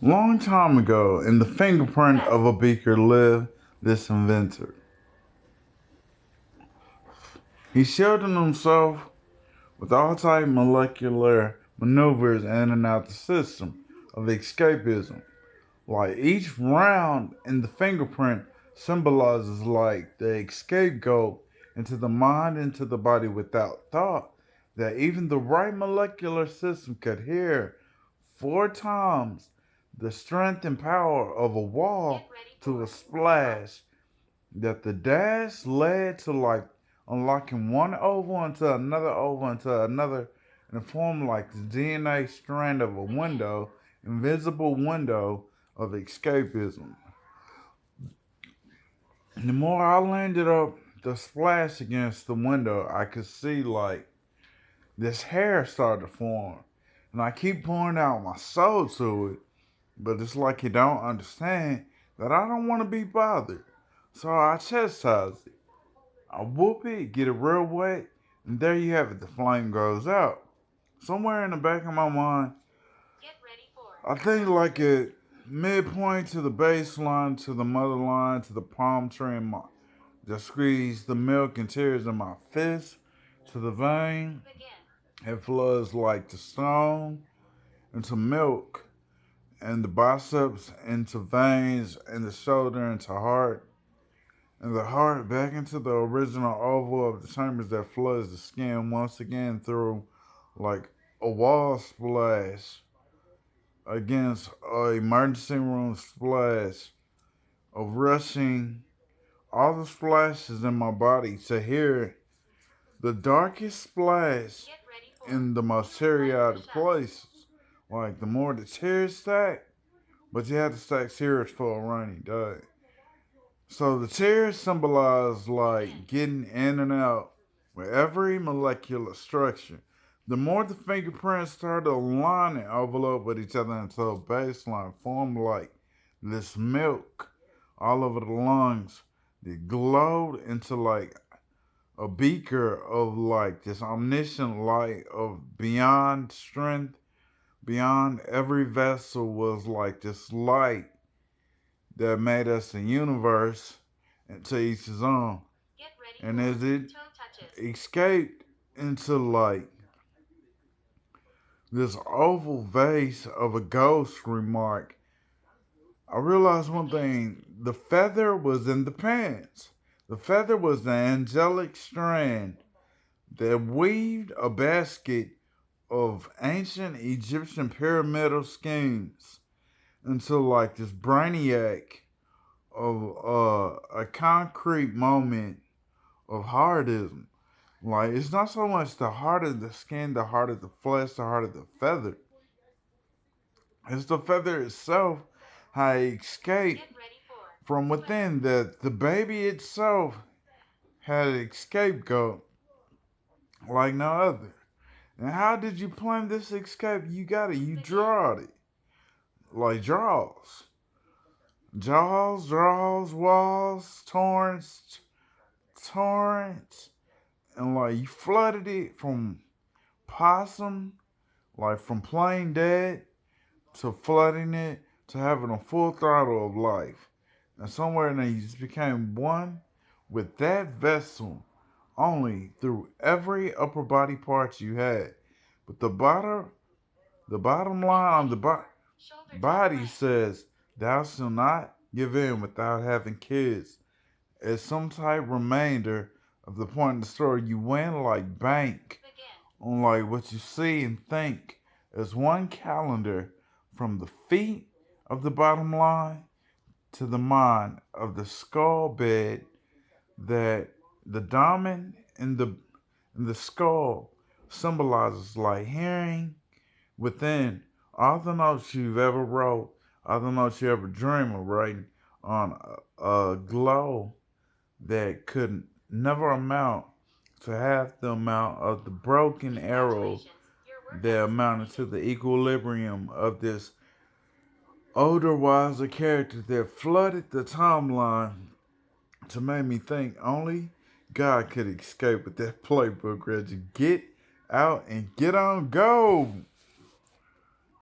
Long time ago, in the fingerprint of a beaker lived this inventor. He shielded himself with all type molecular maneuvers in and out the system of escapism. Like each round in the fingerprint symbolizes like the scapegoat into the mind, into the body without thought that even the right molecular system could hear 4 times the strength and power of a wall to a splash that the dash led to like unlocking one oval into another and form like the DNA strand of a window, invisible window of escapism. And the more I landed up the splash against the window, I could see like this hair started to form. And I keep pouring out my soul to it, but it's like you don't understand that I don't want to be bothered. So I chastise it. I whoop it, get it real wet, and there you have it. The flame goes out. Somewhere in the back of my mind, I think like at midpoint to the baseline, to the motherline, to the palm tree, and my that squeeze the milk and tears in my fist, to the vein. It floods like the stone into milk, and the biceps into veins, and the shoulder into heart, and the heart back into the original oval of the chambers that floods the skin once again through like a wall splash against a emergency room splash of rushing all the splashes in my body to hear the darkest splash in the most chaotic places. Like the more the tears stack, but you have to stack tears for a rainy day. So the tears symbolize like getting in and out with every molecular structure. The more the fingerprints start to align and overlap with each other until a baseline form like this milk all over the lungs that glowed into like a beaker of like this omniscient light of beyond strength, beyond every vessel was like this light that made us a universe and to each his own. And as it escaped into like this oval vase of a ghost remark, I realized one thing. The feather was in the pants. The feather was the angelic strand that weaved a basket of ancient Egyptian pyramidal schemes into like this brainiac of a concrete moment of heartism. Like it's not so much the heart of the skin, the heart of the flesh, the heart of the feather. It's the feather itself, how it escaped from within. That the baby itself had an scapegoat like no other. And how did you plan this escape? You got it. You drawed it like draws. Draws, walls, torrents, and like you flooded it from possum, like from plain dead to flooding it to having a full throttle of life. And somewhere in there you just became one with that vessel only through every upper body part you had. But the bottom line on the body says, "Thou shalt not give in without having kids." As some type remainder of the point of the story, you win like bank on like what you see and think as one calendar from the feet of the bottom line to the mind of the skull bed that the diamond in the skull symbolizes like hearing within all the notes you've ever wrote, all the notes you ever dream of writing on a glow that could never amount to half the amount of the broken arrow that amounted to the equilibrium of this older, wiser character that flooded the timeline to make me think only God could escape with that playbook, Reggie. Get out and get on go.